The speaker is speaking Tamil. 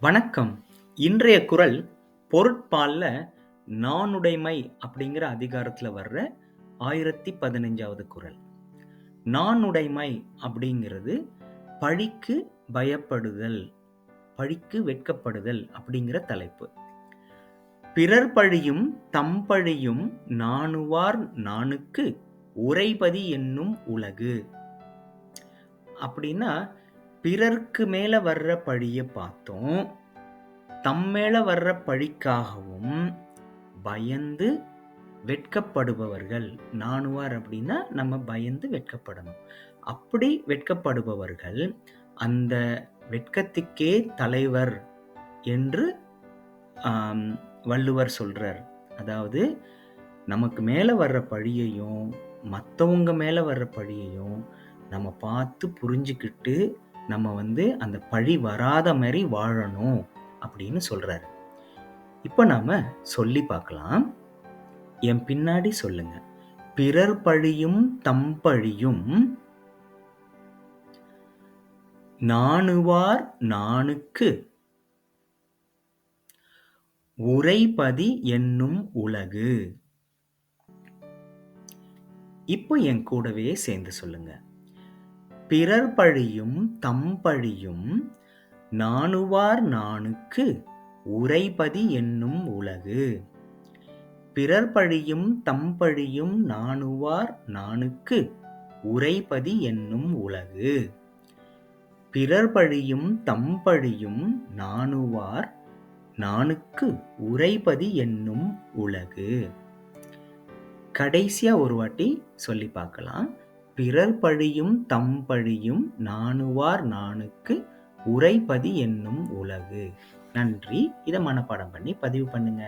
வணக்கம். இன்றைய குறள் பொருட்பால்ல நாணுடைமை அப்படிங்கிற அதிகாரத்துல வர்ற 1015வது குறள். நாணுடைமை அப்படிங்கிறது பழிக்கு பயப்படுதல், பழிக்கு வெட்கப்படுதல் அப்படிங்கிற தலைப்பு. பிறர் பழியும் தம் பழியும் நாணுவார் நாணுக்கு உரைபதி என்னும் உலகு. அப்படின்னா பிறர்க்கு மேல வர்ற பழிய பார்த்தோம். தம் மேல வர்ற பழிக்காகவும் பயந்து வெட்கப்படுபவர்கள் நாணுவார் அப்படின்னா நம்ம பயந்து வெட்கப்படணும். அப்படி வெட்கப்படுபவர்கள் அந்த வெட்கத்துக்கே தலைவர் என்று வள்ளுவர் சொல்றார். அதாவது நமக்கு மேல வர்ற பழியையும் மற்றவங்க மேல வர்ற பழியையும் நம்ம பார்த்து புரிஞ்சுக்கிட்டு நம்ம அந்த பழி வராத மாதிரி வாழணும் அப்படின்னு சொல்றாரு. இப்ப நாம சொல்லி பார்க்கலாம். என் பின்னாடி சொல்லுங்க. பிறர் பழியும் தம் பழியும் நாணுவார் நாணுக்கு உரைபதி என்னும் உலகு. இப்போ என் கூடவே சேர்ந்து சொல்லுங்க. பிறர் பழியும் தம் பழியும் நாணுவார் நாணுக்கு உரைபதி என்னும் உலகு. பிறர் பழியும் தம் பழியும் நாணுவார் நாணுக்கு உரைபதி என்னும் உலகு. பிறர் பழியும் தம் பழியும் நாணுவார் நாணுக்கு உரைபதி என்னும் உலகு. கடைசியா ஒரு வாட்டி சொல்லி பார்க்கலாம். பிறர் பழியும் தம் பழியும் நாணுவார் நாணுக்கு உரைபதி என்னும் உலகு. நன்றி. இதை மனப்பாடம் பண்ணி பதிவு பண்ணுங்க.